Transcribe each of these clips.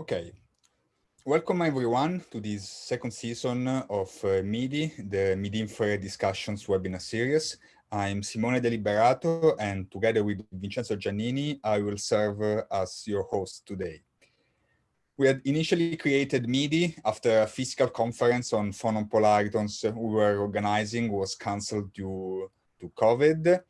Okay, welcome everyone to this second season of MIDI, the MIDI Infrared Discussions webinar series. I'm Simone Deliberato, and together with Vincenzo Giannini, I will serve as your host today. We had initially created MIDI after a physical conference on phonon polaritons we were organizing was cancelled due to COVID.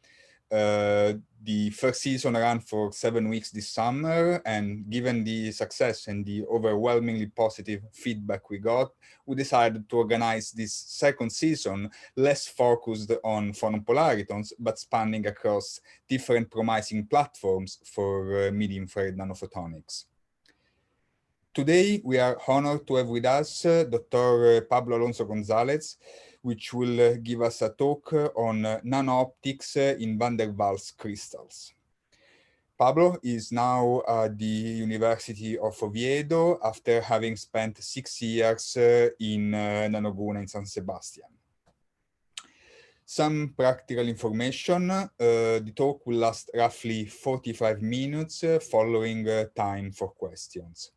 The first season ran for 7 weeks this summer, and given the success and the overwhelmingly positive feedback we got, we decided to organize this second season less focused on phonon polaritons, but spanning across different promising platforms for MIDI infrared nanophotonics. Today, we are honored to have with us Dr. Pablo Alonso González, which will give us a talk on nano-optics in van der Waals crystals. Pablo is now at the University of Oviedo after having spent 6 years in Nanoguna in San Sebastian. Some practical information. The talk will last roughly 45 minutes following time for questions.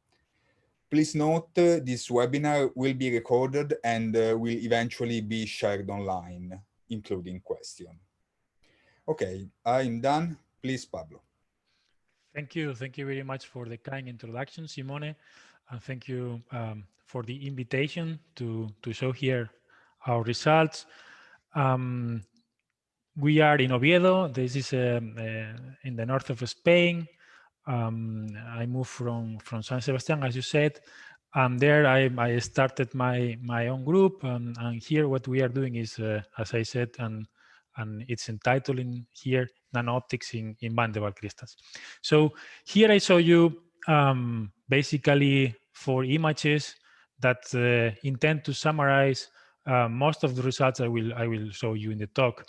Please note, this webinar will be recorded and will eventually be shared online, including questions. Okay, I'm done. Please, Pablo. Thank you. Thank you very much for the kind introduction, Simone. And thank you for the invitation to show here our results. We are in Oviedo. This is in the north of Spain. I moved from San Sebastian, as you said, and there I started my own group. And here what we are doing is, as I said, and it's entitled in here, Nano-optics in van der Waals crystals. So here I show you basically 4 images that intend to summarize most of the results I will show you in the talk.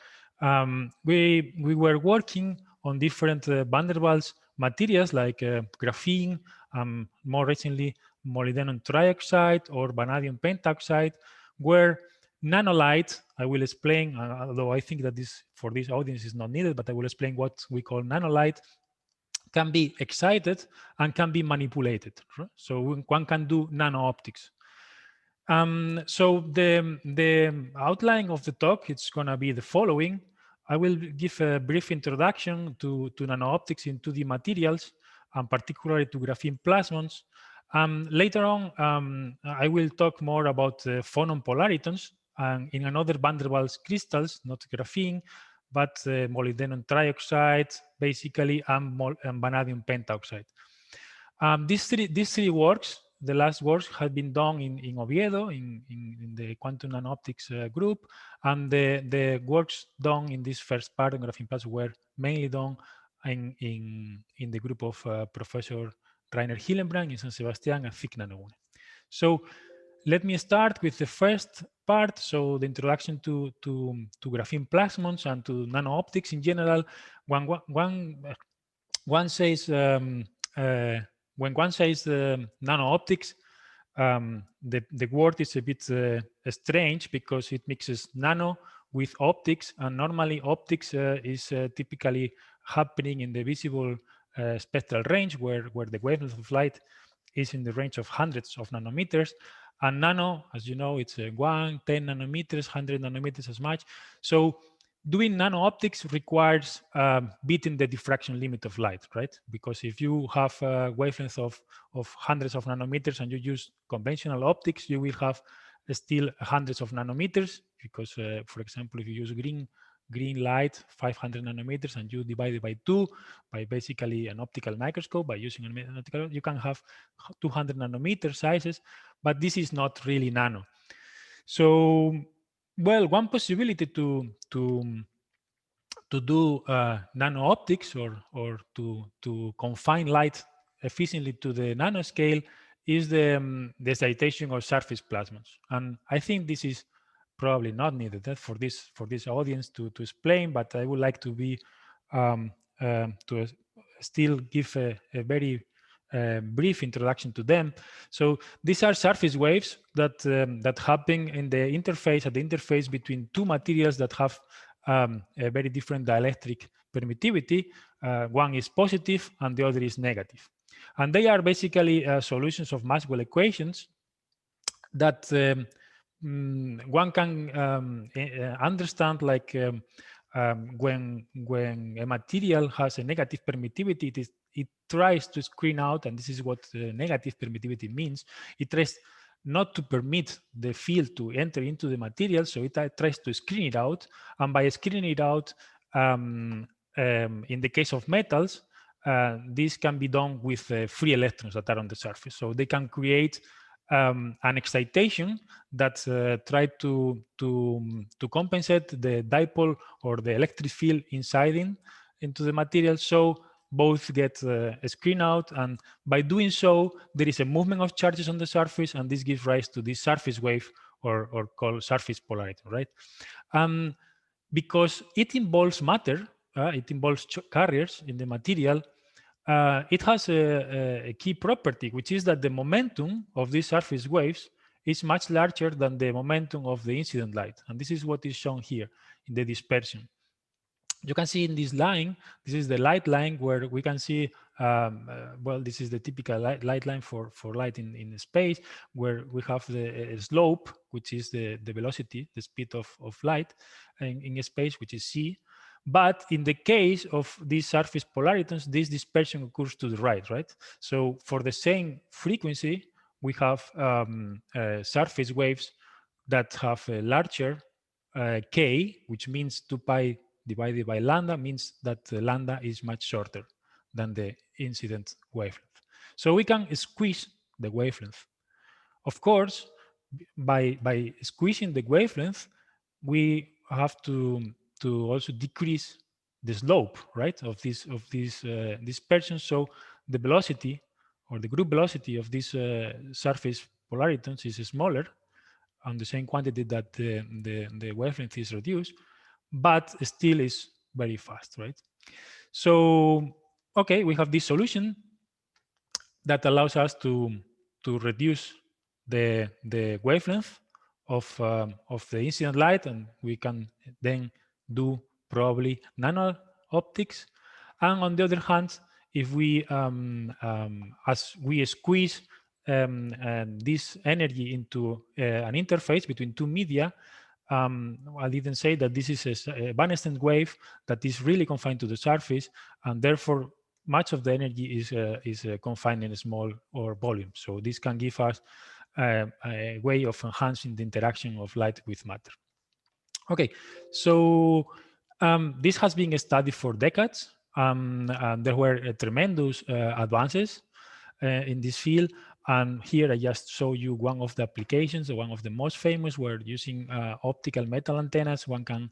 We were working on different van der Waals materials like graphene, more recently molybdenum trioxide or vanadium pentoxide, where nanolight, I will explain, although I think that this for this audience is not needed, but I will explain what we call nanolight, can be excited and can be manipulated. So one can do nano-optics. So the outline of the talk, it's going to be the following. I will give a brief introduction to nano-optics in 2D materials, and particularly to graphene plasmons. Later on, I will talk more about phonon polaritons and in another van der Waals crystals, not graphene, but molybdenum trioxide, basically, and vanadium pentoxide. These three works, the last works have been done in Oviedo, in the quantum nano-optics group, and the works done in this first part of graphene plasma were mainly done in the group of Professor Rainer Hillenbrand in San Sebastian and Fick Nanoguna. So let me start with the first part, so the introduction to graphene plasmons and to nano-optics in general. One says when one says nano-optics, the word is a bit strange because it mixes nano with optics, and normally optics is typically happening in the visible spectral range where the wavelength of light is in the range of hundreds of nanometers. And nano, as you know, it's 1, 10 nanometers, 100 nanometers as much. So doing nano-optics requires beating the diffraction limit of light, right? Because if you have a wavelength of hundreds of nanometers and you use conventional optics, you will have still hundreds of nanometers because, for example, if you use green light, 500 nanometers, and you divide it by 2 by basically an optical microscope, by using an optical, you can have 200 nanometer sizes, but this is not really nano. So, well, one possibility to do nano-optics or to confine light efficiently to the nanoscale is the excitation of surface plasmons. And I think this is probably not needed for this audience to explain, but I would like to be to still give a very brief introduction to them. So these are surface waves that happen in the interface, at the interface between 2 materials that have a very different dielectric permittivity. One is positive and the other is negative. And they are basically solutions of Maxwell equations that one can understand, like when a material has a negative permittivity, it tries to screen out, and this is what negative permittivity means. It tries not to permit the field to enter into the material, so it tries to screen it out. And by screening it out, in the case of metals, this can be done with free electrons that are on the surface. So they can create an excitation that try to compensate the dipole or the electric field inside into the material. So both get screened out, and by doing so, there is a movement of charges on the surface, and this gives rise to this surface wave, or called surface polariton, right? Because it involves matter, it involves carriers in the material. It has a key property, which is that the momentum of these surface waves is much larger than the momentum of the incident light. And this is what is shown here in the dispersion. You can see in this line, this is the light line, where we can see, well, this is the typical light line for light in space, where we have the slope, which is the velocity, the speed of light in space, which is c. But in the case of these surface polaritons, this dispersion occurs to the right? So for the same frequency, we have surface waves that have a larger k, which means 2 pi divided by lambda, means that lambda is much shorter than the incident wavelength. So we can squeeze the wavelength. Of course, by squeezing the wavelength, we have to also decrease the slope, right, of this dispersion. So the velocity, or the group velocity of this surface polaritons, is smaller on the same quantity that the wavelength is reduced, but still is very fast, right? So, okay, we have this solution that allows us to reduce the wavelength of the incident light, and we can then do probably nano-optics. And on the other hand, if we as we squeeze this energy into an interface between two media, I didn't say that this is a evanescent wave that is really confined to the surface, and therefore much of the energy is confined in a small or volume. So this can give us a way of enhancing the interaction of light with matter. Okay, so this has been studied for decades. And there were tremendous advances in this field. And here I just show you one of the applications, one of the most famous, where using optical metal antennas, one can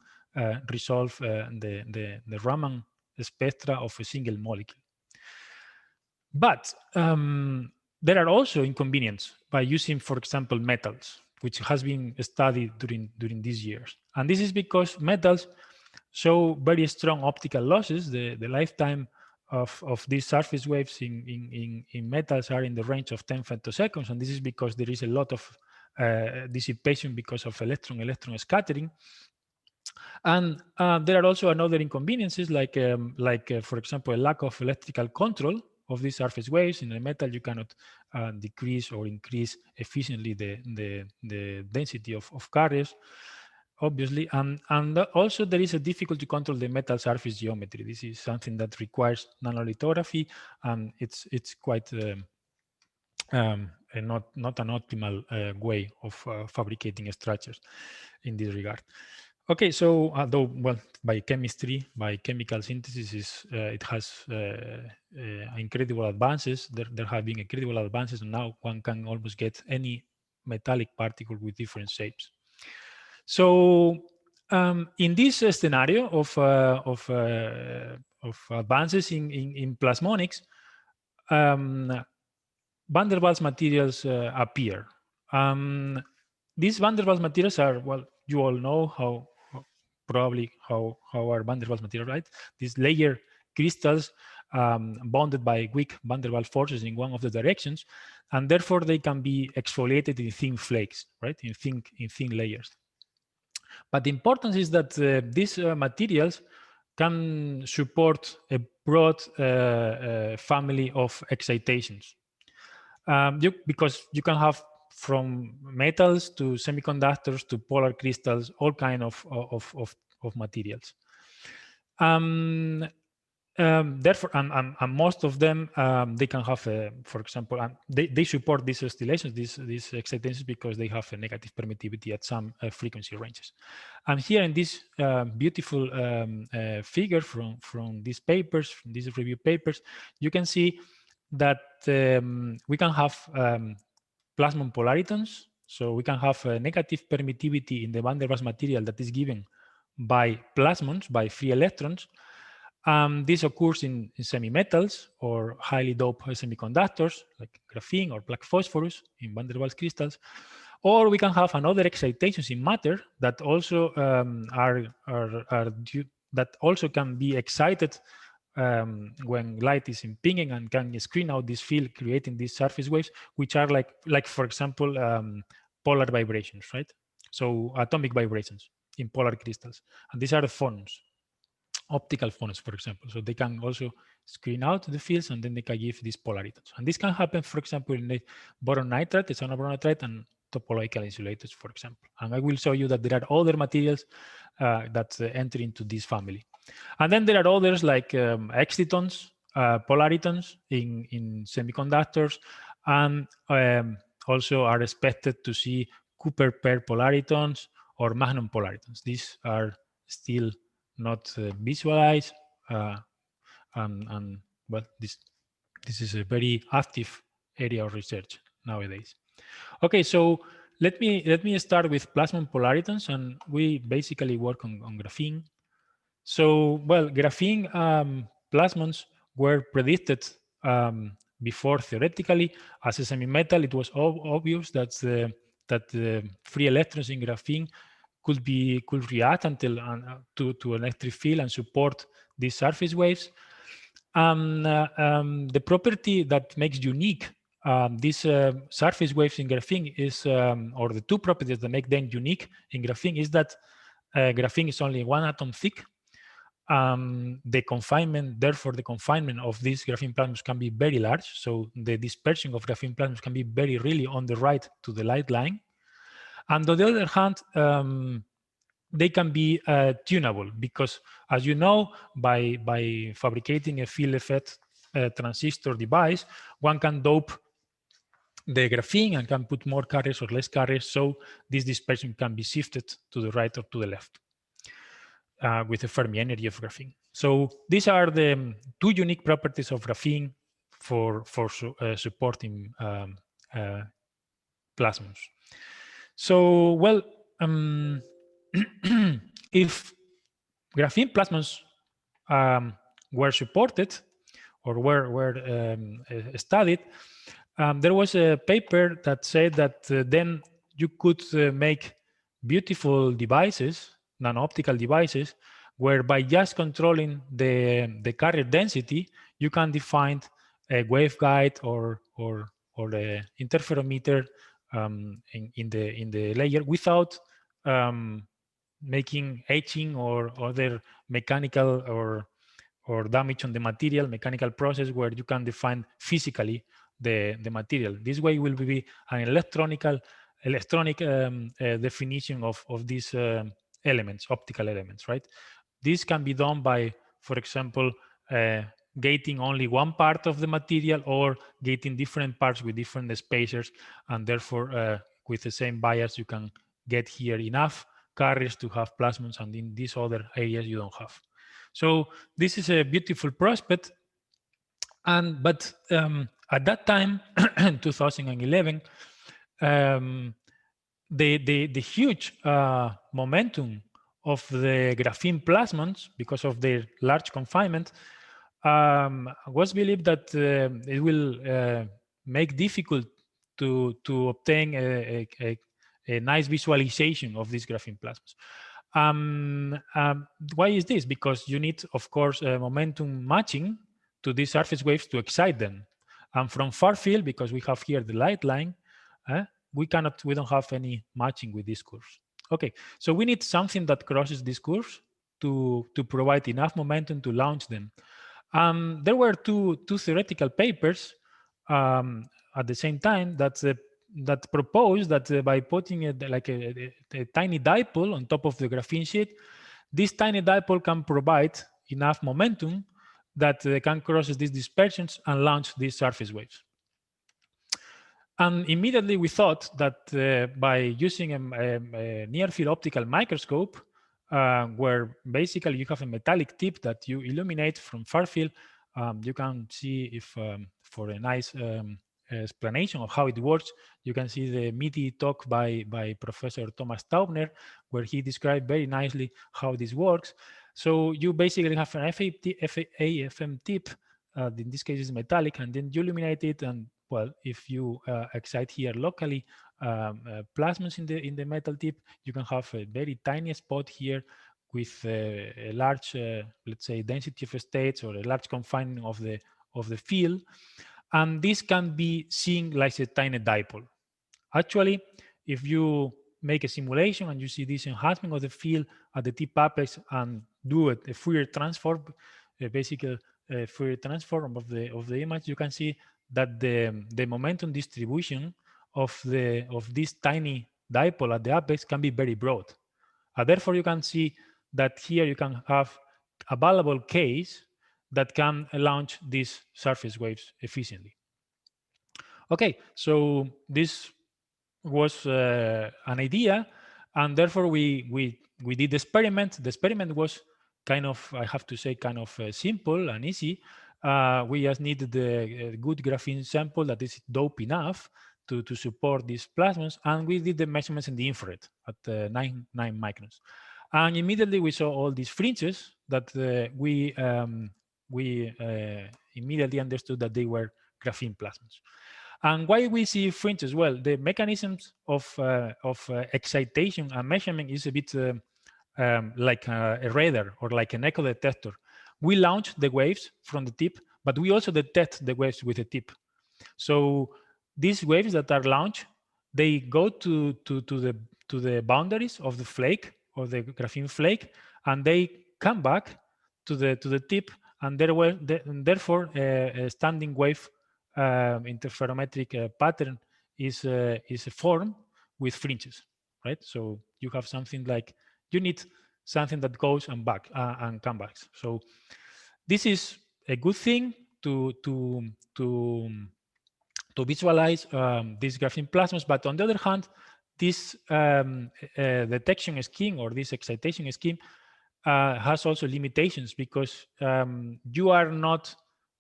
resolve the Raman spectra of a single molecule. But there are also inconveniences by using, for example, metals, which has been studied during these years. And this is because metals show very strong optical losses. The lifetime of these surface waves in metals are in the range of 10 femtoseconds, and this is because there is a lot of dissipation because of electron scattering. And there are also another inconveniences, like for example, a lack of electrical control of these surface waves. In a metal, you cannot decrease or increase efficiently the density of carriers, obviously. And also there is a difficult to control the metal surface geometry. This is something that requires nanolithography, and it's quite not an optimal way of fabricating structures in this regard. Okay, so although, well, by chemistry, by chemical synthesis, it has incredible advances. There have been incredible advances, and now one can almost get any metallic particle with different shapes. So in this scenario of advances in plasmonics, van der Waals materials appear. These van der Waals materials are, well, you all know how are van der Waals materials, right? These layer crystals bonded by weak van der Waals forces in one of the directions, and therefore they can be exfoliated in thin flakes, right? In thin layers. But the importance is that these materials can support a broad family of excitations. Because you can have from metals to semiconductors to polar crystals, all kind of materials. Therefore, and most of them, they can have, for example, they support these oscillations, these excitations, because they have a negative permittivity at some frequency ranges. And here in this beautiful figure from these papers, from these review papers, you can see that we can have plasmon polaritons. So we can have a negative permittivity in the van der Waals material that is given by plasmons, by free electrons. This occurs in semi-metals or highly doped semiconductors like graphene or black phosphorus in van der Waals crystals. Or we can have another excitations in matter that also that also can be excited when light is impinging and can screen out this field, creating these surface waves, which are like for example, polar vibrations, right? So atomic vibrations in polar crystals. And these are the phonons, optical phonons, for example. So they can also screen out the fields and then they can give these polaritons. And this can happen, for example, in the boron nitride, the boron nitride, and topological insulators, for example. And I will show you that there are other materials that enter into this family. And then there are others like excitons, polaritons in semiconductors, and also are expected to see Cooper pair polaritons or Magnum polaritons. These are still not visualized, and well, this is a very active area of research nowadays. Okay, so let me start with plasmon polaritons, and we basically work on graphene. So, well, graphene plasmons were predicted before theoretically as a semi-metal. It was obvious that the free electrons in graphene could react until to electric field and support these surface waves. The property that makes unique these surface waves in graphene is, or the two properties that make them unique in graphene, is that graphene is only one atom thick. The confinement, therefore, the confinement of these graphene plasmons can be very large. So the dispersion of graphene plasmons can be really on the right to the light line. And on the other hand, they can be tunable because, as you know, by fabricating a field effect transistor device, one can dope the graphene and can put more carriers or less carriers, so this dispersion can be shifted to the right or to the left with the Fermi energy of graphene. So these are the two unique properties of graphene for supporting plasmons. So, well, if graphene plasmons were supported or were studied, there was a paper that said that then you could make beautiful devices, nano-optical devices, where by just controlling the carrier density, you can define a waveguide or the interferometer in the layer without making etching or other mechanical or damage on the material, mechanical process where you can define physically the material. This way will be an electronic definition of these elements, optical elements, right? This can be done by, for example, gating only one part of the material or gating different parts with different spacers, and therefore with the same bias you can get here enough carriers to have plasmons, and in these other areas you don't have. So this is a beautiful prospect, but at that time, 2011, the huge momentum of the graphene plasmons, because of their large confinement, was believed that it will make difficult to obtain a nice visualization of these graphene plasmas. Why is this? Because you need, of course, momentum matching to these surface waves to excite them. And from far field, because we have here the light line, we don't have any matching with these curves. Okay, so we need something that crosses these curves to provide enough momentum to launch them. There were two theoretical papers at the same time that proposed that by putting a tiny dipole on top of the graphene sheet, this tiny dipole can provide enough momentum that can cross these dispersions and launch these surface waves. And immediately we thought that by using a near-field optical microscope, where basically you have a metallic tip that you illuminate from far field, you can see if, for a nice explanation of how it works, you can see the MIDI talk by Professor Thomas Taubner, where he described very nicely how this works. So you basically have an AFM tip, in this case is metallic, and then you illuminate it, and well, if you excite here locally plasmons in the metal tip, you can have a very tiny spot here with a large, let's say, density of states or a large confinement of the field, and this can be seen like a tiny dipole. Actually, if you make a simulation and you see this enhancement of the field at the tip apex and do a Fourier transform, basically a Fourier transform of the image, you can see that the momentum distribution of this tiny dipole at the apex can be very broad. Therefore, you can see that here you can have available case that can launch these surface waves efficiently. Okay, so this was an idea, and therefore we did the experiment. The experiment was kind of, I have to say, kind of simple and easy. We just needed a good graphene sample that is dope enough to support these plasmons, and we did the measurements in the infrared at 9 microns. And immediately we saw all these fringes that we immediately understood that they were graphene plasmons. And why we see fringes? Well, the mechanisms of excitation and measurement is a bit like a radar or like an echo detector. We launch the waves from the tip, but we also detect the waves with the tip. So these waves that are launched, they go to the boundaries of the flake or the graphene flake, and they come back to the tip, and therefore a standing wave interferometric pattern is formed with fringes, right? So you have something like, you need something that goes and back and come back. So this is a good thing to visualize these graphene plasmas, but on the other hand, this detection scheme or this excitation scheme has also limitations, because you are not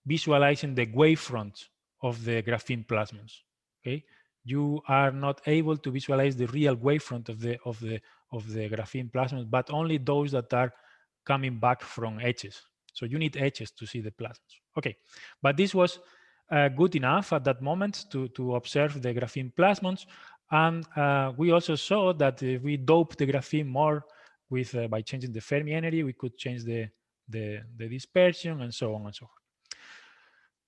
visualizing the wavefront of the graphene plasmons. Okay, you are not able to visualize the real wavefront of the graphene plasmons, but only those that are coming back from edges. So you need edges to see the plasmons. Okay, but this was good enough at that moment to observe the graphene plasmons, and we also saw that if we dope the graphene more with by changing the Fermi energy, we could change the dispersion and so on and so forth.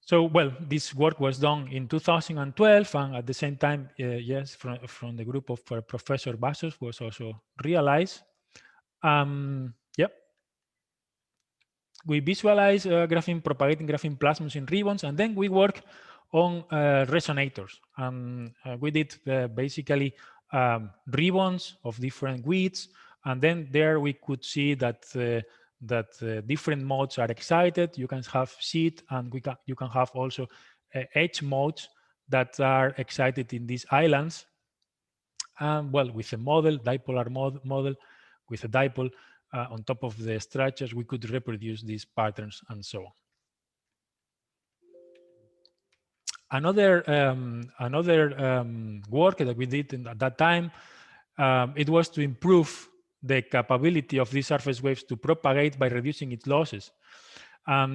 So, well, this work was done in 2012, and at the same time, yes, from the group of Professor Bassos was also realized. Yep. We visualize graphene propagating graphene plasmons in ribbons, and then we work on resonators. We did basically ribbons of different widths, and then there we could see that different modes are excited. You can have seed, and you can have also edge modes that are excited in these islands. Well, with a model, dipolar model, with a dipole on top of the structures, we could reproduce these patterns and so on. Another work that we did at that time, it was to improve the capability of these surface waves to propagate by reducing its losses.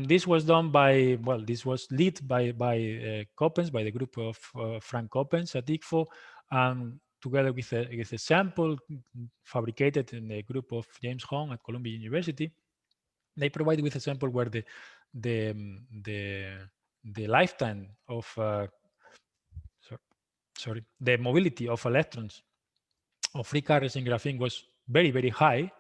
This was done by, well, this was led by Coppens, by the group of Frank Coppens at ICFO, together with a sample fabricated in the group of James Hong at Columbia University. They provided with a sample where the lifetime of the mobility of electrons of free carriers in graphene was very, very high.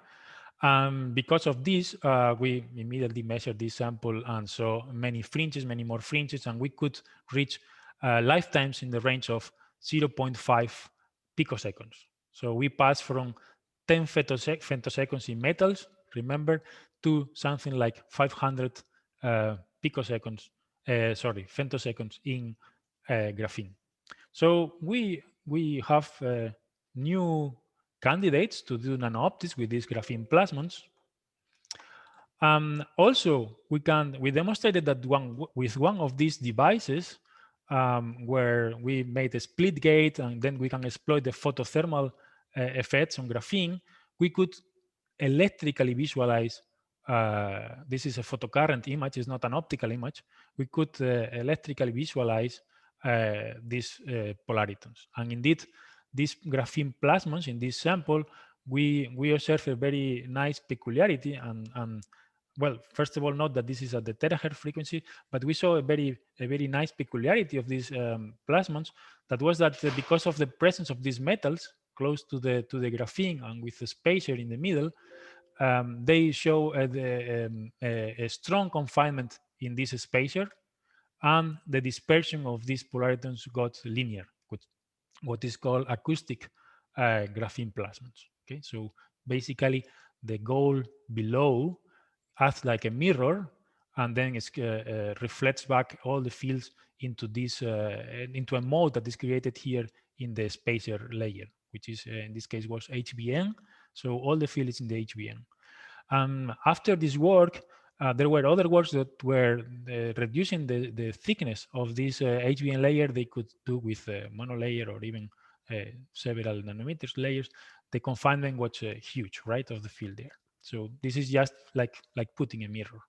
Because of this, we immediately measured this sample and saw many fringes, many more fringes, and we could reach lifetimes in the range of 0.5 picoseconds. So we passed from 10 femtoseconds in metals, remember, to something like 500 picoseconds, femtoseconds in graphene. So we have new candidates to do nano-optics with these graphene plasmons. Also, we demonstrated that with one of these devices, where we made a split gate and then we can exploit the photothermal effects on graphene, we could electrically visualize. This is a photocurrent image; it's not an optical image. We could electrically visualize these polaritons, and indeed, these graphene plasmons in this sample, we observe a very nice peculiarity and well, first of all, note that this is at the terahertz frequency, but we saw a very nice peculiarity of these plasmons. That was that because of the presence of these metals close to the graphene and with the spacer in the middle, they show a strong confinement in this spacer, and the dispersion of these polaritons got linear, what is called acoustic graphene plasmons. Okay, so basically the goal below acts like a mirror and then reflects back all the fields into this into a mode that is created here in the spacer layer, which is in this case was HBN. So all the field is in the HBN. After this work, there were other works that were reducing the thickness of this HBN layer. They could do with monolayer or even several nanometers layers. The confinement was huge, right, of the field there. So this is just like putting a mirror.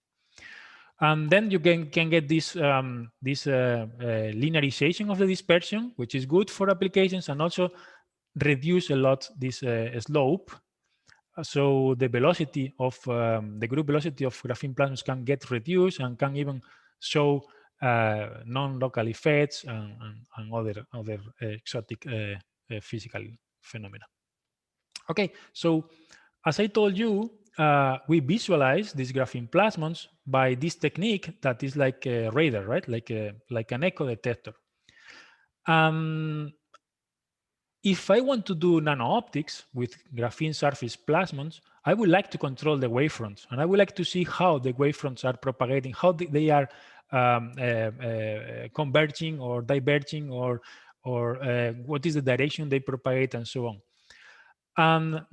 And then you can get this linearization of the dispersion, which is good for applications, and also reduce a lot this slope. So the velocity of the group velocity of graphene plasmons can get reduced and can even show non-local effects and other exotic physical phenomena. Okay, so as I told you, we visualize these graphene plasmons by this technique that is like a radar, right? Like an echo detector. If I want to do nano-optics with graphene surface plasmons, I would like to control the wavefronts, and I would like to see how the wavefronts are propagating, how they are converging or diverging, or what is the direction they propagate, and so on.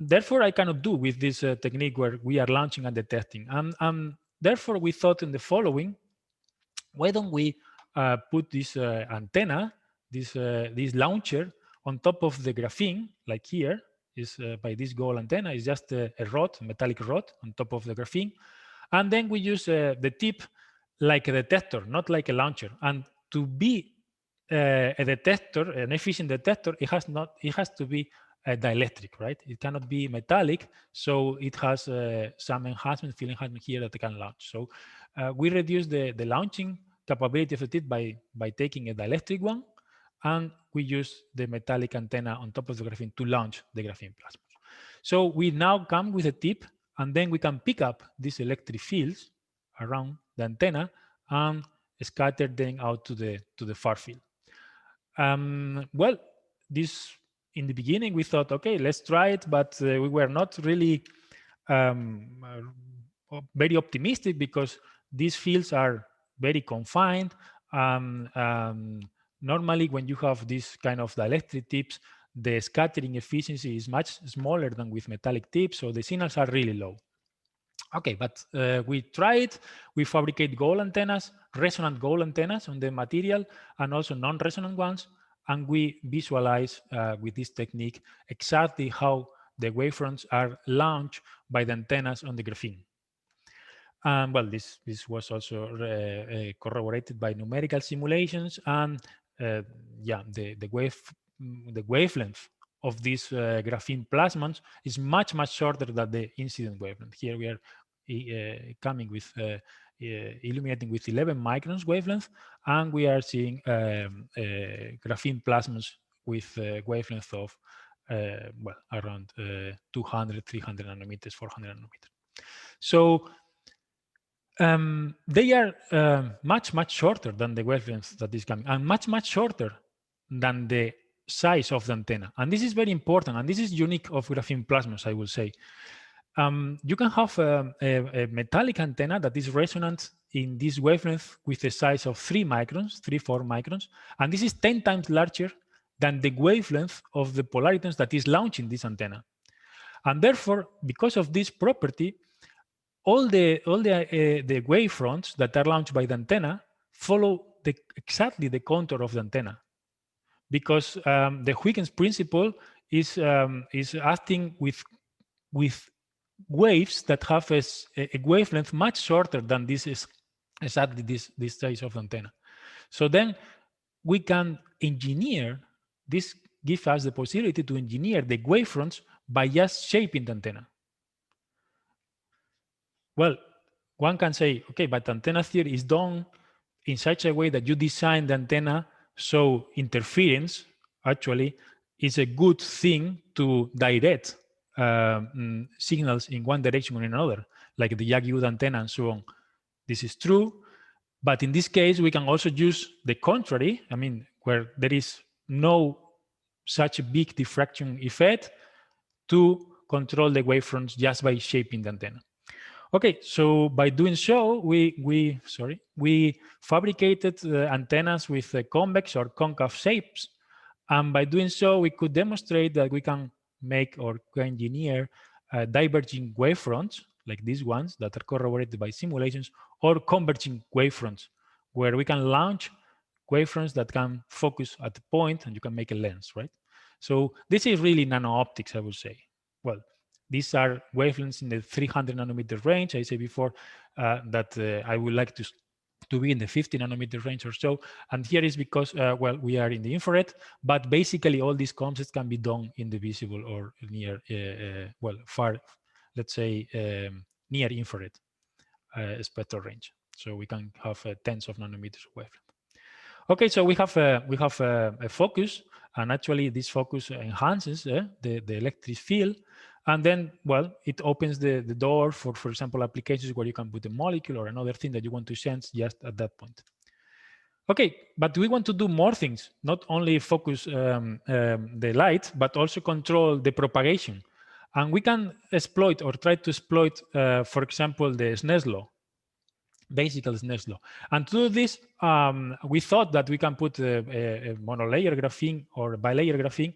Therefore, I cannot do with this technique where we are launching and detecting. Therefore, we thought in the following: why don't we put this antenna, this launcher, on top of the graphene, like here is by this gold antenna, is just a rod, a metallic rod on top of the graphene. And then we use the tip like a detector, not like a launcher. And to be a detector, an efficient detector, it has to be dielectric, right? It cannot be metallic, so it has some enhancement, field enhancement here that it can launch. So we reduce the launching capability of the tip by taking a dielectric one, and we use the metallic antenna on top of the graphene to launch the graphene plasmons. So we now come with a tip, and then we can pick up these electric fields around the antenna and scatter them out to the far field. Well, this in the beginning we thought, okay, let's try it, but we were not really very optimistic because these fields are very confined. Normally, when you have this kind of dielectric tips, the scattering efficiency is much smaller than with metallic tips, so the signals are really low. Okay, but we tried. We fabricate gold antennas, resonant gold antennas on the material, and also non-resonant ones, and we visualize with this technique exactly how the wavefronts are launched by the antennas on the graphene. Well, this was also corroborated by numerical simulations, and yeah, the wavelength of these graphene plasmons is much shorter than the incident wavelength. Here we are coming with illuminating with 11 microns wavelength, and we are seeing graphene plasmons with wavelength of well, around 200, 300 nanometers, 400 nanometers. So they are much, much shorter than the wavelengths that is coming, and much, much shorter than the size of the antenna. And this is very important, and this is unique of graphene plasmas, I will say. You can have a metallic antenna that is resonant in this wavelength with a size of 3 microns, 4 microns, and this is 10 times larger than the wavelength of the polaritons that is launching this antenna. And therefore, because of this property, all the wavefronts that are launched by the antenna follow exactly the contour of the antenna, because the Huygens principle is acting with waves that have a wavelength much shorter than this is exactly this size of the antenna. So then we can engineer, this gives us the possibility to engineer the wavefronts by just shaping the antenna. Well, one can say, okay, but antenna theory is done in such a way that you design the antenna so interference actually is a good thing to direct signals in one direction or in another, like the Yagi-Uda antenna and so on. This is true, but in this case, we can also use the contrary, I mean, where there is no such a big diffraction effect to control the wavefronts just by shaping the antenna. Okay, so by doing so, we fabricated antennas with convex or concave shapes, and by doing so, we could demonstrate that we can make or engineer diverging wavefronts like these ones that are corroborated by simulations, or converging wavefronts, where we can launch wavefronts that can focus at the point and you can make a lens, right? So this is really nano-optics, I would say. Well, these are wavelengths in the 300 nanometer range. I said before that I would like to be in the 50 nanometer range or so. And here is because, well, we are in the infrared, but basically all these concepts can be done in the visible or near, well, far, let's say, near infrared spectral range. So we can have tens of nanometers of wavelength. Okay, so we have a focus, and actually this focus enhances the electric field, and then, well, it opens the door for example, applications where you can put a molecule or another thing that you want to sense just at that point. Okay, but we want to do more things, not only focus the light, but also control the propagation. And we can exploit or try to exploit, for example, the Snell's law, basic Snell's law. And to do this, we thought that we can put a monolayer graphene or bilayer graphene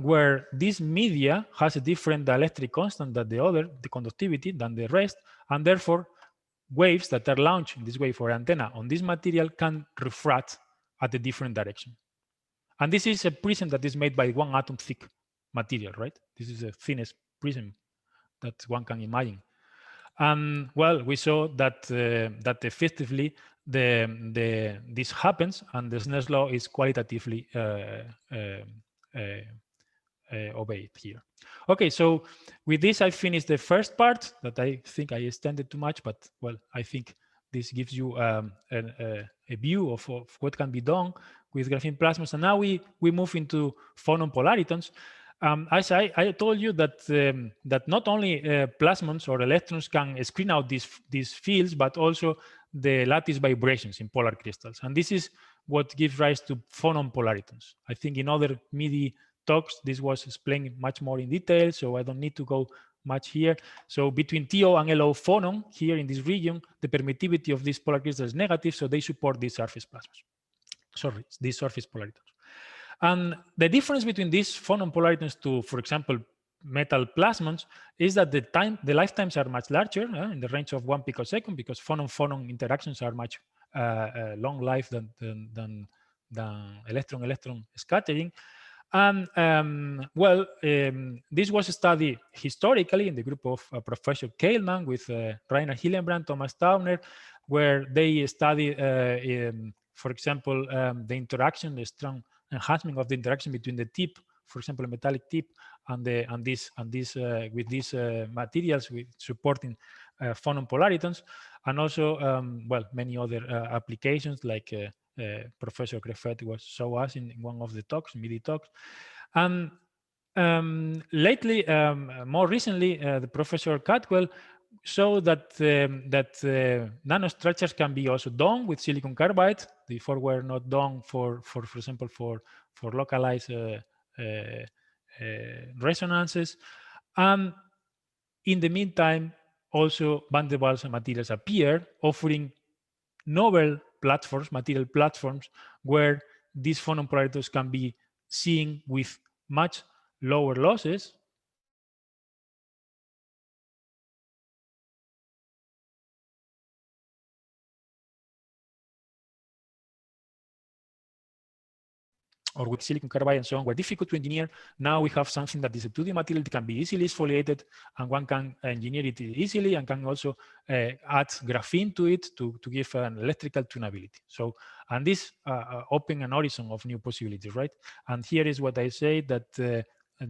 where this media has a different dielectric constant than the other, the conductivity, than the rest, and therefore waves that are launched in this way for antenna on this material can refract at a different direction. And this is a prism that is made by 1 atom thick material, right? This is the thinnest prism that one can imagine. Well, we saw that that effectively this happens, and the Snell's law is qualitatively obeyed here. Okay, so with this, I finished the first part that I think I extended too much, but well, I think this gives you a view of what can be done with graphene plasmas. And now we move into phonon polaritons. As I told you that that not only plasmons or electrons can screen out these fields, but also the lattice vibrations in polar crystals. And this is what gives rise to phonon polaritons. I think in other MIDI talks, this was explained much more in detail, so I don't need to go much here. So between TO and LO phonon, here in this region, the permittivity of these polar crystals is negative, so they support these surface plasmas. Sorry, these surface polaritons. And the difference between these phonon polaritons to, for example, metal plasmons is that the lifetimes are much larger, in the range of 1 picosecond, because phonon-phonon interactions are much long life than electron-electron scattering. And well, this was studied historically in the group of Professor Kailman with Rainer Hillenbrand, Thomas Tauner, where they studied, for example, the interaction, the strong enhancement of the interaction between the tip, for example, a metallic tip, and these with these materials with supporting phonon polaritons, and also well, many other applications like Professor Crefet was show us in one of the talks, MIDI talks. And Lately, more recently, the Professor Cadwell showed that nanostructures can be also done with silicon carbide. Before were not done for example, for localized resonances. And in the meantime, also van der Waals materials appear, offering novel platforms, material platforms, where these phonon polaritons can be seen with much lower losses. Or with silicon carbide and so on, were difficult to engineer. Now we have something that is a 2D material that can be easily exfoliated, and one can engineer it easily and can also add graphene to it to give an electrical tunability. So, and this open an horizon of new possibilities, right? And here is what I say, that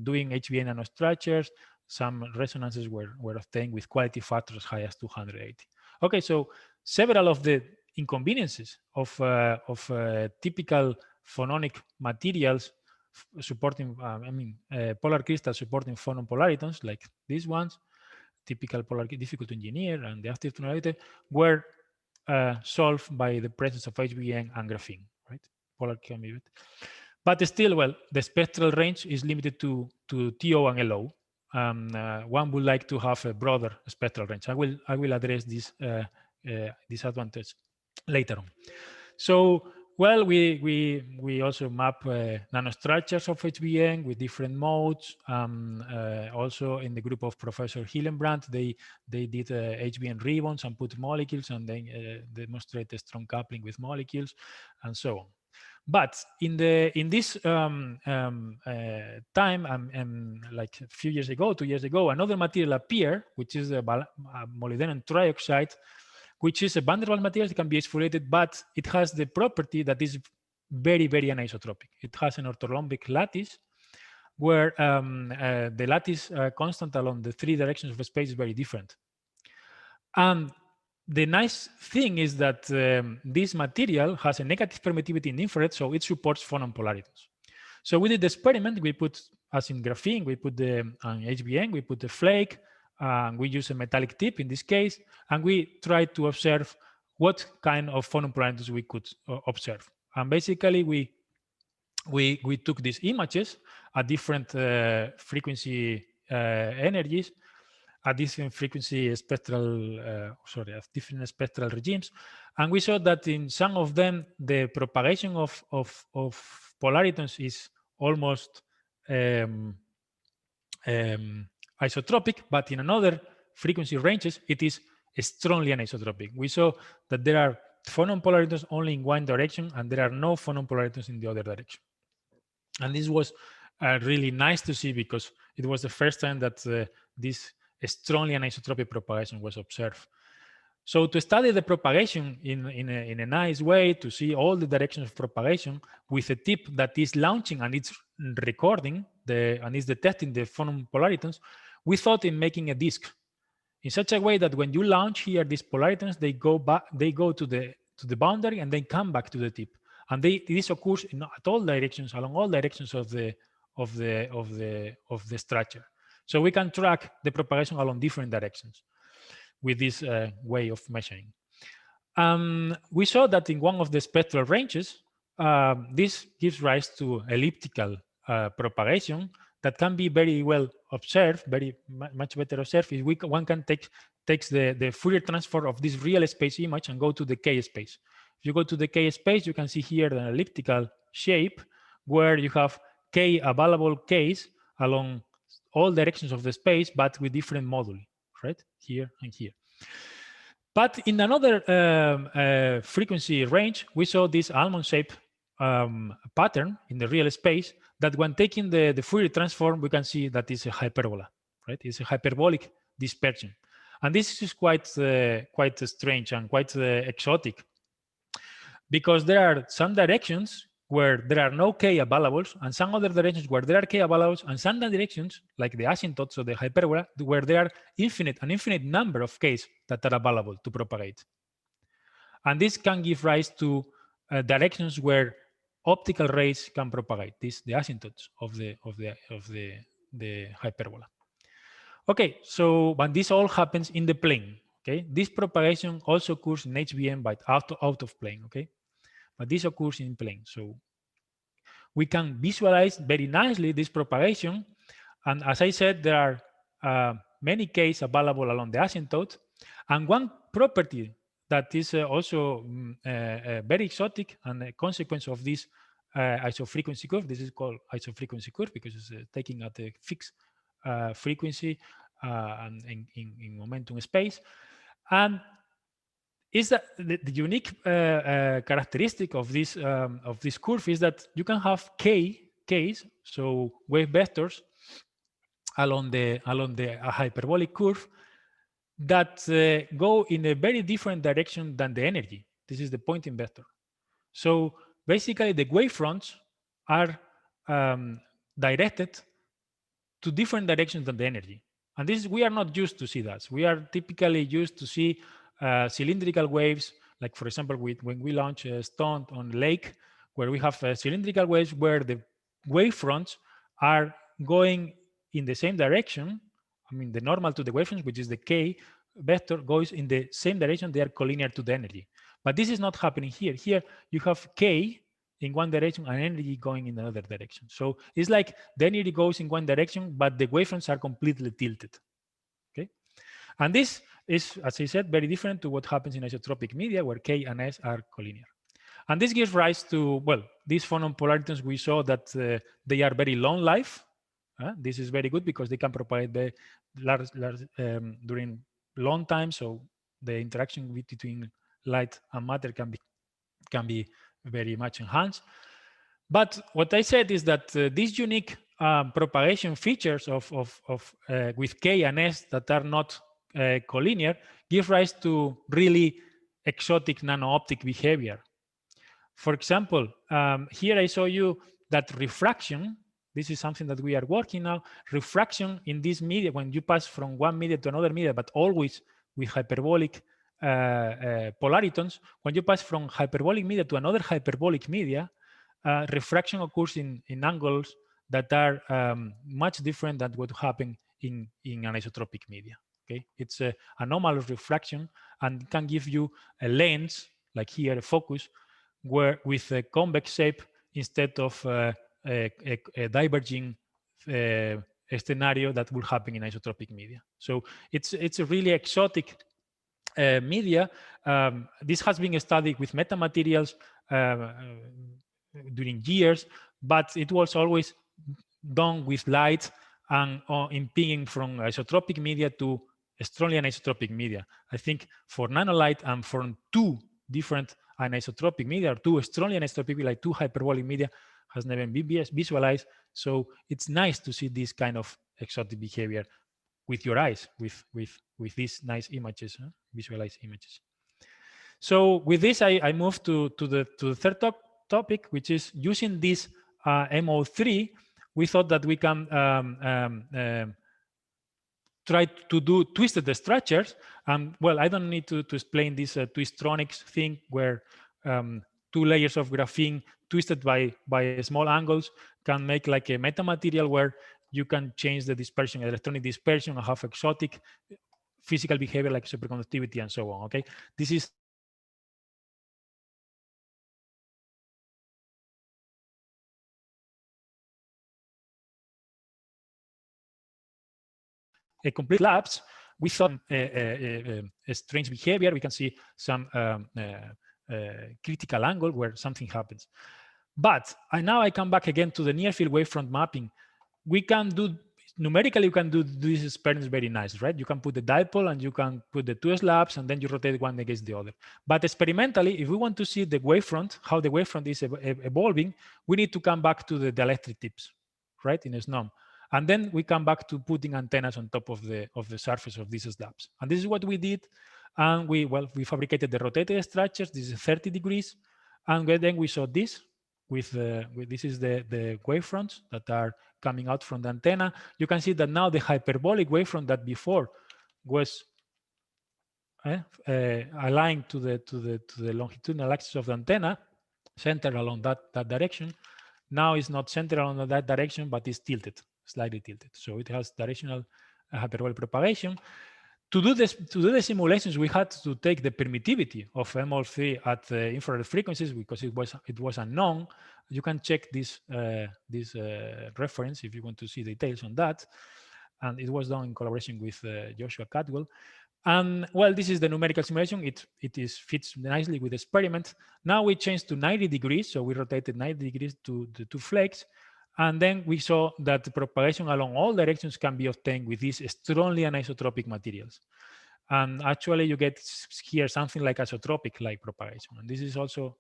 doing HBA nanostructures, some resonances were obtained with quality factors as high as 280. Okay, so several of the inconveniences of typical phononic materials supporting, polar crystals supporting phonon polaritons, like these ones, typical polar, difficult to engineer, and the active tonality, were solved by the presence of HBN and graphene, right? Polar can be, but still, well, the spectral range is limited to TO and LO. One would like to have a broader spectral range. I will address this disadvantage later on. So, well, we also map nanostructures of HBN with different modes. Also, in the group of Professor Hillenbrand, they did HBN ribbons and put molecules, and then demonstrate a strong coupling with molecules, and so on. But in this time, like a few years ago, 2 years ago, another material appeared, which is the molybdenum trioxide, which is a van der Waals material that can be exfoliated, but it has the property that is very, very anisotropic. It has an orthorhombic lattice, where the lattice constant along the 3 directions of the space is very different. And the nice thing is that this material has a negative permittivity in infrared, so it supports phonon polaritons. So we did the experiment. We put, as in graphene, we put the HBN, we put the flake, we use a metallic tip in this case, and we tried to observe what kind of phonon polaritons we could observe. And basically, we took these images at different frequency energies, at different frequency spectral, at different spectral regimes, and we saw that in some of them the propagation of polaritons is almost isotropic, but in another frequency ranges it is strongly anisotropic. We saw that there are phonon polaritons only in one direction, and there are no phonon polaritons in the other direction. And this was really nice to see, because it was the first time that this strongly anisotropic propagation was observed. So to study the propagation in a nice way, to see all the directions of propagation with a tip that is launching and it's recording and is detecting the phonon polaritons, we thought in making a disk in such a way that when you launch here these polaritons, they go back, they go to the boundary and then come back to the tip. And this occurs at all directions, along all directions of the structure. So we can track the propagation along different directions with this way of measuring. We saw that in one of the spectral ranges, this gives rise to elliptical propagation that can be very well observed, very much better observed if one can takes the Fourier transform of this real space image and go to the K space. If you go to the K space, you can see here an elliptical shape where you have K available Ks along all directions of the space, but with different moduli, right? Here and here. But in another frequency range, we saw this almond-shaped pattern in the real space that when taking the Fourier transform, we can see that it's a hyperbola, right? It's a hyperbolic dispersion. And this is quite strange and quite exotic, because there are some directions where there are no K availables, and some other directions where there are K availables, and some directions, like the asymptotes of the hyperbola, where there are an infinite number of Ks that are available to propagate. And this can give rise to directions where optical rays can propagate. The asymptotes of the the hyperbola. Okay, so but this all happens in the plane. Okay, this propagation also occurs in HBM, but out of plane. Okay, but this occurs in plane. So we can visualize very nicely this propagation. And as I said, there are many cases available along the asymptote. And one property that is also very exotic and a consequence of this isofrequency curve, this is called isofrequency curve because it's taking at a fixed frequency and in momentum space. And is that the unique characteristic of this curve is that you can have k's, so wave vectors along the hyperbolic curve that go in a very different direction than the energy. This is the Poynting vector. So basically, the wavefronts are directed to different directions than the energy. And this we are not used to see that. We are typically used to see cylindrical waves, like for example, when we launch a stone on lake, where we have cylindrical waves where the wavefronts are going in the same direction. I mean, the normal to the wavefronts, which is the k vector, goes in the same direction. They are collinear to the energy. But this is not happening here. Here you have k in one direction and energy going in another direction. So it's like the energy goes in one direction, but the wavefronts are completely tilted. Okay, and this is, as I said, very different to what happens in isotropic media, where K and S are collinear. And this gives rise to, well, these phonon polaritons, we saw that they are very long life. This is very good because they can propagate the during long time. So the interaction between light and matter can be very much enhanced. But what I said is that these unique propagation features of with K and S that are not collinear give rise to really exotic nano-optic behavior. For example, here I show you that refraction. This is something that we are working now. Refraction in this media, when you pass from one media to another media, but always with hyperbolic polaritons, when you pass from hyperbolic media to another hyperbolic media, refraction occurs in angles that are much different than what happens in an isotropic media. Okay, it's a anomalous refraction and can give you a lens, like here, a focus, where with a convex shape instead of a diverging scenario that will happen in isotropic media. So it's a really exotic media. This has been studied with metamaterials during years, but it was always done with light and impinging from isotropic media to strongly anisotropic media. I think for nanolight and from two different anisotropic media, or two strongly anisotropic, like two hyperbolic media, has never been visualized. So it's nice to see this kind of exotic behavior with your eyes, with these nice images, visualized images. So with this, I move to the third topic, which is using this MO3. We thought that we can try to do twisted structures. Well, I don't need to explain this twistronics thing where two layers of graphene twisted by small angles can make like a metamaterial where you can change the dispersion, electronic dispersion, and have exotic physical behavior like superconductivity and so on. Okay, this is a complete lapse. We thought a strange behavior. We can see some critical angle where something happens. But now I come back again to the near field wavefront mapping. We can do numerically. You can do these experiments very nice, right? You can put the dipole and you can put the two slabs and then you rotate one against the other. But experimentally, if we want to see the wavefront, how the wavefront is evolving, we need to come back to the dielectric tips, right, in SNOM. And then we come back to putting antennas on top of the surface of these slabs. And this is what we did. And we fabricated the rotated structures. This is 30 degrees. And then we saw this with this is the wavefronts that are coming out from the antenna. You can see that now the hyperbolic wavefront that before was aligned to the longitudinal axis of the antenna, centered along that direction. Now it's not centered along that direction, but it's tilted. slightly tilted. So it has directional hyperbolic propagation. To do the simulations, we had to take the permittivity of ML3 at infrared frequencies because it was unknown. You can check this reference if you want to see details on that. And it was done in collaboration with Joshua Cadwell. And well, this is the numerical simulation. It fits nicely with the experiment. Now we changed to 90 degrees. So we rotated 90 degrees to the two flakes. And then we saw that the propagation along all directions can be obtained with these strongly anisotropic materials. And actually you get here something like isotropic-like propagation. And this is also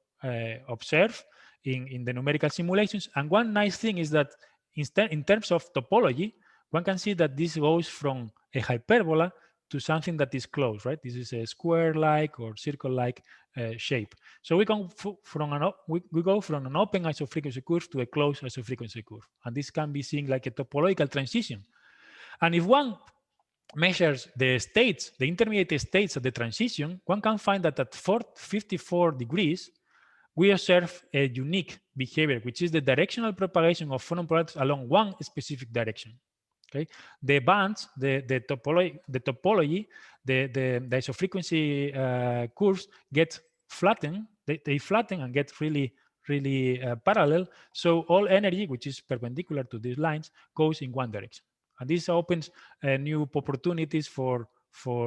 observed in the numerical simulations. And one nice thing is that in terms of topology, one can see that this goes from a hyperbola to something that is close, right? This is a square-like or circle-like shape. So we go from an open isofrequency curve to a closed isofrequency curve. And this can be seen like a topological transition. And if one measures the states, the intermediate states at the transition, one can find that at 54 degrees, we observe a unique behavior, which is the directional propagation of phonon polaritons along one specific direction. Okay, the bands, the topology, the isofrequency curves get flattened. They flatten and get really parallel. So all energy, which is perpendicular to these lines, goes in one direction, and this opens new opportunities for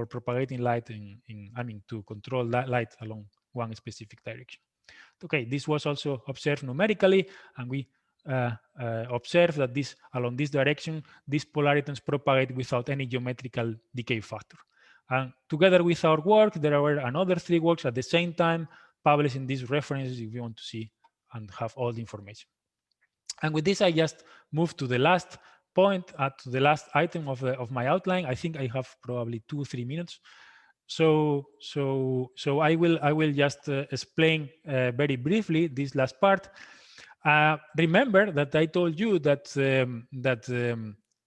propagating light to control light along one specific direction. Okay, this was also observed numerically, and we observed that along this direction, these polaritons propagate without any geometrical decay factor. And together with our work, there were another 3 works at the same time published in these references if you want to see and have all the information. And with this, I just move to the last point, to the last item of my outline. I think I have probably 2 or 3 minutes. So I will just explain very briefly this last part. Remember that I told you that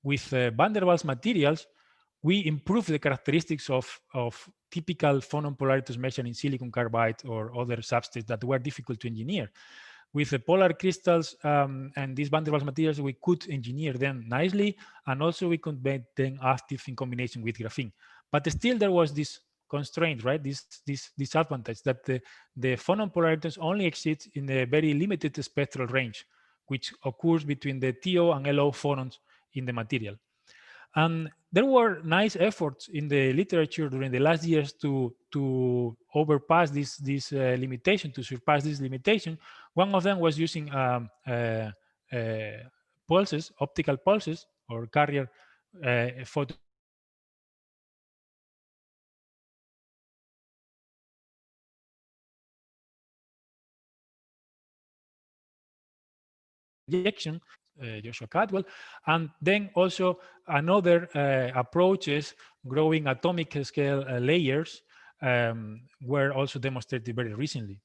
with van der Waals materials, we improve the characteristics of typical phonon polarities measured in silicon carbide or other substrates that were difficult to engineer. With the polar crystals and these van der Waals materials, we could engineer them nicely, and also we could make them active in combination with graphene. But still, there was this constraint, right? This disadvantage that the phonon polarities only exist in a very limited spectral range, which occurs between the TO and LO phonons in the material. And there were nice efforts in the literature during the last years to overpass this limitation, to surpass this limitation. One of them was using pulses, optical pulses, or carrier photo projection, Joshua Cadwell, and then also another approaches, growing atomic scale layers, were also demonstrated very recently.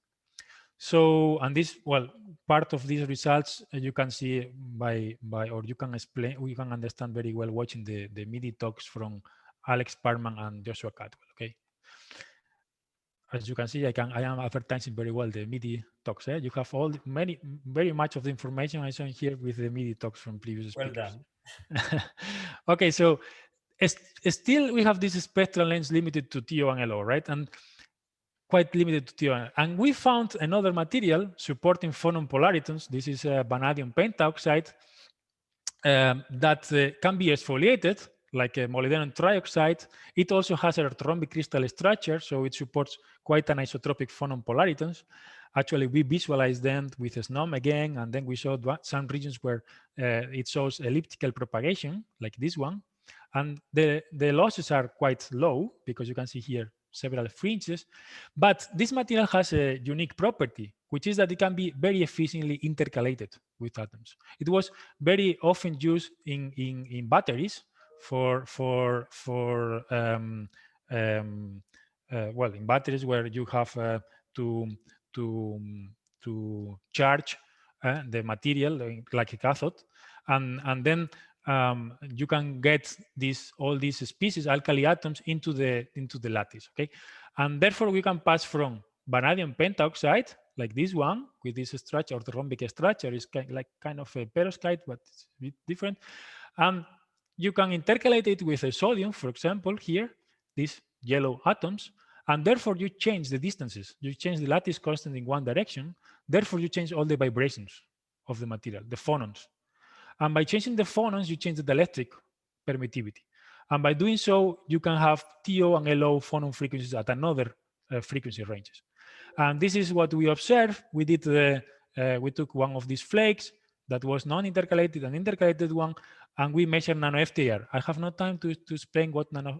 So, and this, well, part of these results you can see or you can explain, we can understand very well watching the MIDI talks from Alex Parman and Joshua Cadwell. Okay. As you can see, I am advertising very well the MIDI talks. You have very much of the information I saw here with the MIDI talks from previous speakers. Well done. Okay, so still we have this spectral length limited to TO and LO, right? And quite limited to TO. And we found another material supporting phonon polaritons. This is vanadium pentaoxide that can be exfoliated like a molybdenum trioxide. It also has a rhombic crystal structure, so it supports quite anisotropic phonon polaritons. Actually, we visualized them with SNOM again, and then we showed some regions where it shows elliptical propagation, like this one. And the losses are quite low, because you can see here several fringes. But this material has a unique property, which is that it can be very efficiently intercalated with atoms. It was very often used in batteries, in batteries where you have to charge the material like a cathode, and then you can get all these species alkali atoms into the lattice. Okay, and therefore we can pass from vanadium pentaoxide like this one with this structure, or the rhombic structure is kind of a perovskite, but it's a bit different. And you can intercalate it with a sodium, for example, here, these yellow atoms, and therefore you change the distances. You change the lattice constant in one direction, therefore you change all the vibrations of the material, the phonons. And by changing the phonons, you change the dielectric permittivity. And by doing so, you can have TO and LO phonon frequencies at another frequency ranges. And this is what we observed. We did we took one of these flakes that was non-intercalated, an intercalated one, and we measured nano-FTIR. I have no time to explain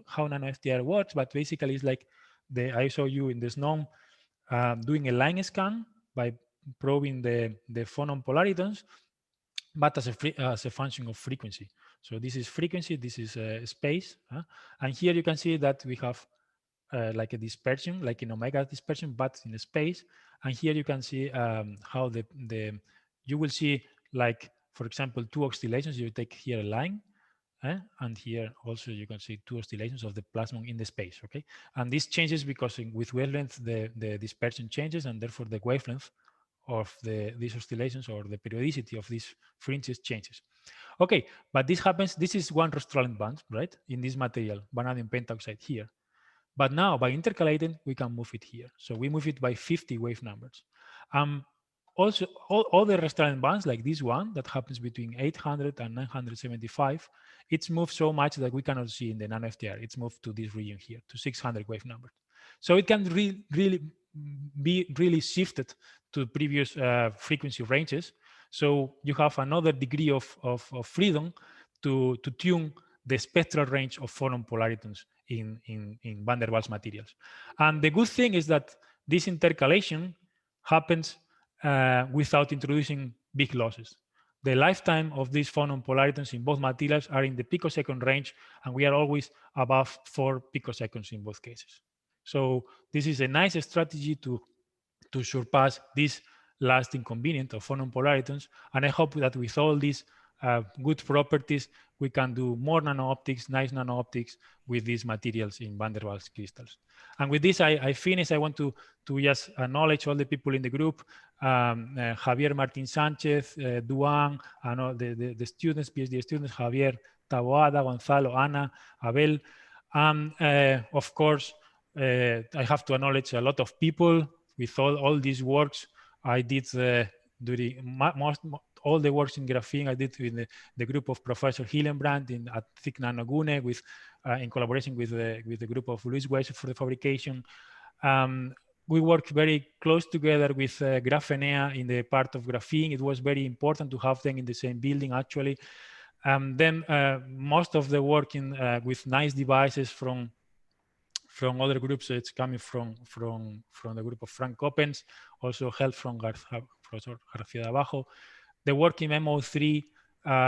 how nano-FTIR works, but basically it's like I show you in this NOM doing a line scan by probing the phonon polaritons, but as a function of frequency. So this is frequency, this is space. And here you can see that we have like a dispersion, like in omega dispersion, but in space. And here you can see how you will see, like, for example, two oscillations. You take here a line, and here also you can see two oscillations of the plasmon in the space, okay? And this changes because with wavelength, the dispersion changes, and therefore the wavelength of these oscillations or the periodicity of these fringes changes. Okay, but this happens, this is one Rostron band, right? In this material, vanadium pentoxide here. But now by intercalating, we can move it here. So we move it by 50 wave numbers. Also, all the Rostron bands, like this one, that happens between 800 and 975, it's moved so much that we cannot see in the nano-FTR. It's moved to this region here, to 600 wave numbers. So it can really be really shifted to previous frequency ranges. So you have another degree of freedom to tune the spectral range of phonon polaritons in van der Waals materials. And the good thing is that this intercalation happens without introducing big losses. The lifetime of these phonon polaritons in both materials are in the picosecond range, and we are always above 4 picoseconds in both cases. So this is a nice strategy to surpass this last inconvenient of phonon polaritons. And I hope that with all these good properties, we can do more nano-optics, nice nano-optics with these materials in van der Waals crystals. And with this, I finish. I want to just acknowledge all the people in the group, Javier Martin Sanchez, Duan, and all the students, PhD students, Javier Taboada, Gonzalo, Ana, Abel. Of course, I have to acknowledge a lot of people with all these works. I did during all the works in graphene. I did with the group of Professor Hillenbrand at Thick Nanogune, with in collaboration with the group of Luis Weiss for the fabrication. We worked very close together with Graphenea in the part of graphene. It was very important to have them in the same building, actually. Then most of the work with nice devices from other groups, it's coming from the group of Frank Coppens, also help from Professor García de Abajo. The work in MO3,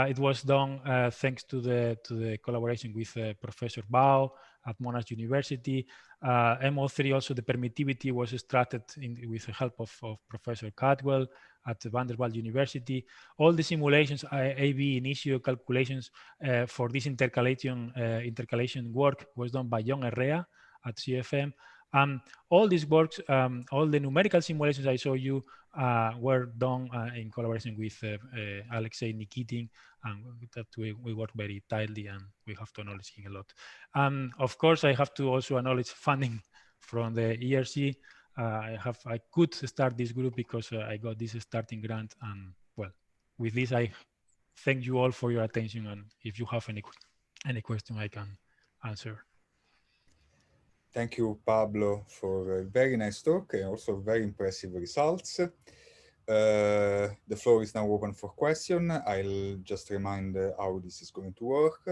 it was done thanks to the collaboration with Professor Bao at Monash University. MO3 also, the permittivity was extracted with the help of Professor Cadwell at Van der Waals University. All the simulations, AB initio calculations for this intercalation work was done by John Herrera at CFM. All these works, all the numerical simulations I show you were done in collaboration with Alexei Nikitin, and that we work very tightly, and we have to acknowledge him a lot. Of course, I have to also acknowledge funding from the ERC. I could start this group because I got this starting grant, and well, with this I thank you all for your attention, and if you have any question I can answer. Thank you, Pablo, for a very nice talk and also very impressive results. The floor is now open for questions. I'll just remind how this is going to work.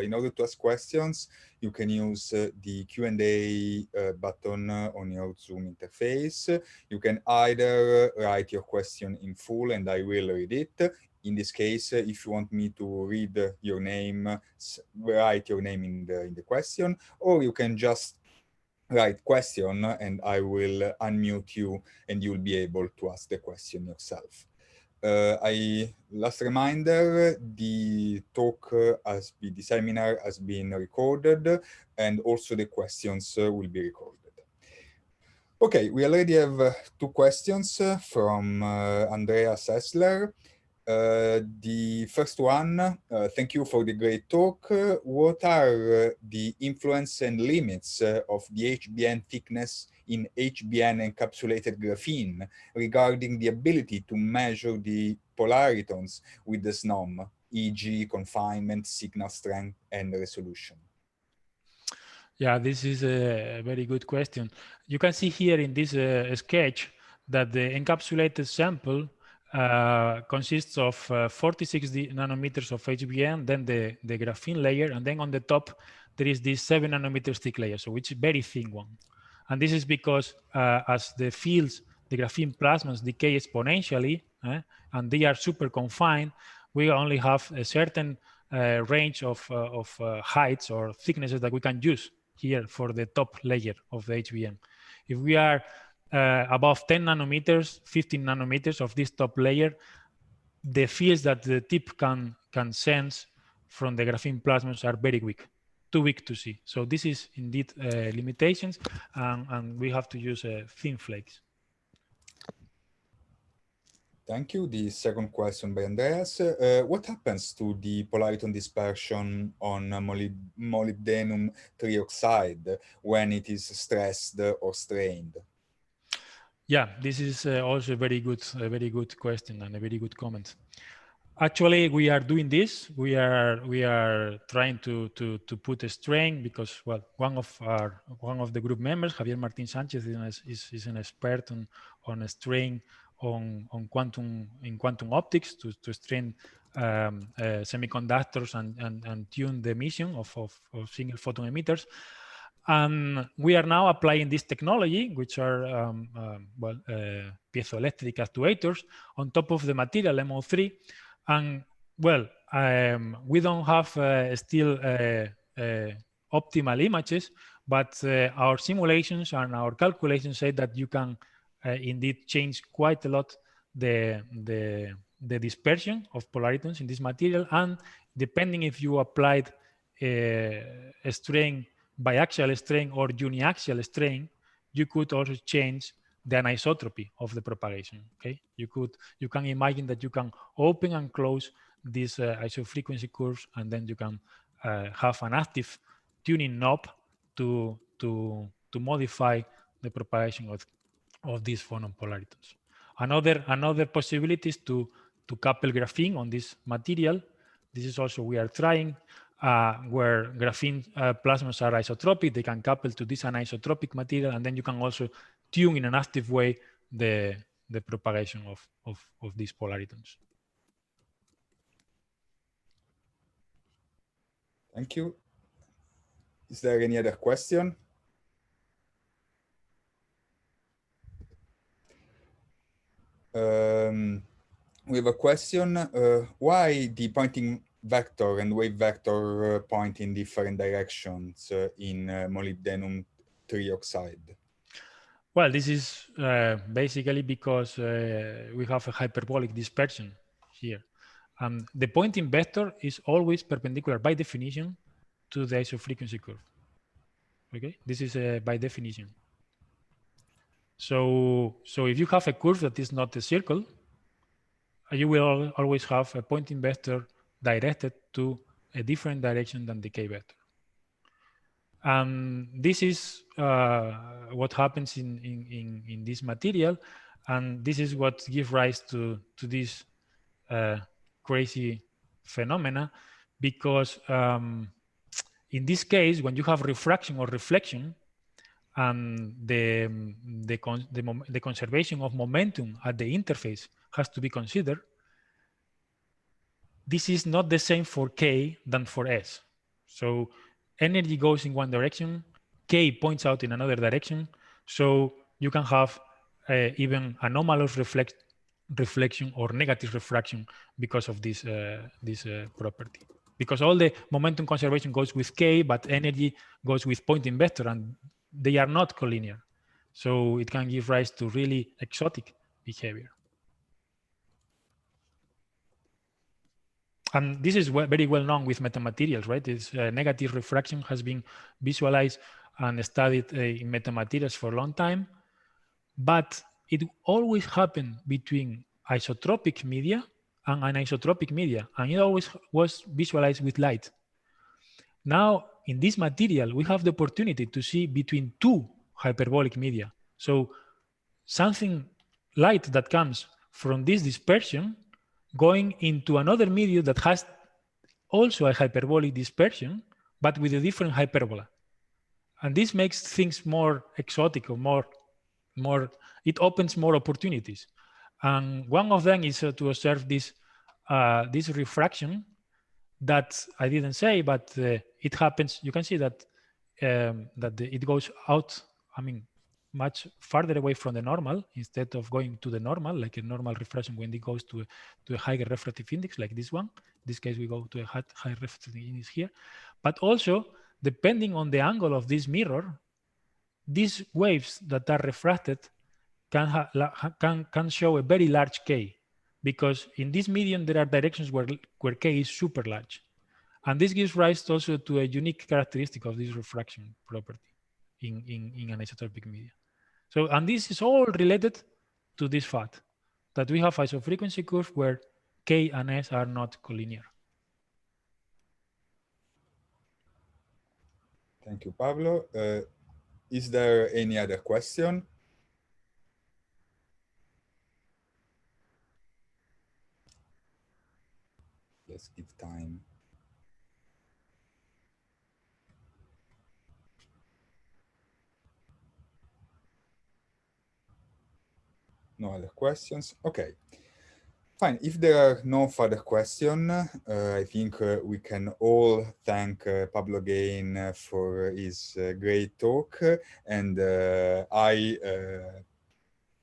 In order to ask questions, you can use the Q&A button on your Zoom interface. You can either write your question in full and I will read it. In this case, if you want me to read your name, write your name in the question, or you can just write question and I will unmute you and you'll be able to ask the question yourself. Last reminder, the talk the seminar has been recorded and also the questions will be recorded. Okay, we already have two questions from Andrea Sessler. The first one, thank you for the great talk. What are the influence and limits of the HBN thickness in HBN encapsulated graphene regarding the ability to measure the polaritons with the SNOM, e.g. confinement, signal strength, and resolution? Yeah, this is a very good question. You can see here in this sketch that the encapsulated sample consists of 46 nanometers of HBN, then the graphene layer, and then on the top there is this 7 nanometers thick layer, so it's a very thin one. And this is because as the fields, the graphene plasmas decay exponentially, and they are super confined, we only have a certain range of heights or thicknesses that we can use here for the top layer of the HBM. If we are above 10 nanometers, 15 nanometers of this top layer, the fields that the tip can sense from the graphene plasmas are very weak, too weak to see. So this is indeed limitations, and we have to use thin flakes. Thank you. The second question by Andreas. What happens to the polariton dispersion on molybdenum trioxide when it is stressed or strained? Yeah, this is also a very good question and a very good comment. Actually, we are doing this. We are trying to put a strain because, well, one of the group members, Javier Martín Sánchez, is an expert on a strain on quantum optics to strain semiconductors and tune the emission of single photon emitters. And we are now applying this technology, which are piezoelectric actuators, on top of the material MO3. And well, we don't have still optimal images, but our simulations and our calculations say that you can indeed change quite a lot the dispersion of polaritons in this material. And depending if you applied a strain, biaxial strain or uniaxial strain, you could also change the anisotropy of the propagation. Okay, you can imagine that you can open and close these isofrequency curves, and then you can have an active tuning knob to modify the propagation of these phonon polaritons. Another possibility is to couple graphene on this material. This is also we are trying. Where graphene plasmas are isotropic, they can couple to this anisotropic material, and then you can also tune in an active way the propagation of these polaritons. Thank you. Is there any other question? We have a question. Why the pointing vector and wave vector point in different directions in molybdenum trioxide? Well, this is basically because we have a hyperbolic dispersion here. The pointing vector is always perpendicular by definition to the isofrequency curve. Okay, this is by definition. So if you have a curve that is not a circle, you will always have a pointing vector directed to a different direction than the k vector. This is what happens in this material, and this is what gives rise to this crazy phenomena, because in this case, when you have refraction or reflection, and the conservation of momentum at the interface has to be considered, this is not the same for K than for S. So energy goes in one direction, K points out in another direction. So you can have even anomalous reflection or negative refraction because of this property. Because all the momentum conservation goes with K, but energy goes with pointing vector, and they are not collinear. So it can give rise to really exotic behavior. And this is very well known with metamaterials, right? This negative refraction has been visualized and studied in metamaterials for a long time, but it always happened between isotropic media and anisotropic media, and it always was visualized with light. Now, in this material, we have the opportunity to see between two hyperbolic media. So something light that comes from this dispersion going into another medium that has also a hyperbolic dispersion, but with a different hyperbola. And this makes things more exotic or more, it opens more opportunities. And one of them is to observe this refraction that I didn't say, but it happens. You can see that it goes out, I mean, much farther away from the normal instead of going to the normal, like a normal refraction when it goes to a higher refractive index like this one. In this case, we go to a high refractive index here. But also, depending on the angle of this mirror, these waves that are refracted can show a very large K, because in this medium, there are directions where K is super large. And this gives rise also to a unique characteristic of this refraction property in anisotropic media. So, and this is all related to this fact that we have isofrequency curve where K and S are not collinear. Thank you, Pablo. Is there any other question? Let's give time. No other questions? Okay. Fine. If there are no further questions, I think we can all thank Pablo again for his great talk. And I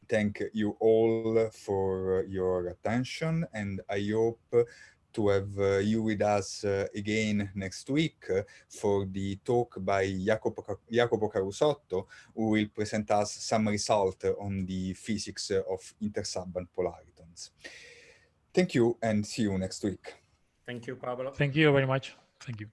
thank you all for your attention. And I hope to have you with us again next week for the talk by Jacopo Carusotto, who will present us some result on the physics of intersubband polaritons. Thank you and see you next week. Thank you, Pablo. Thank you very much. Thank you.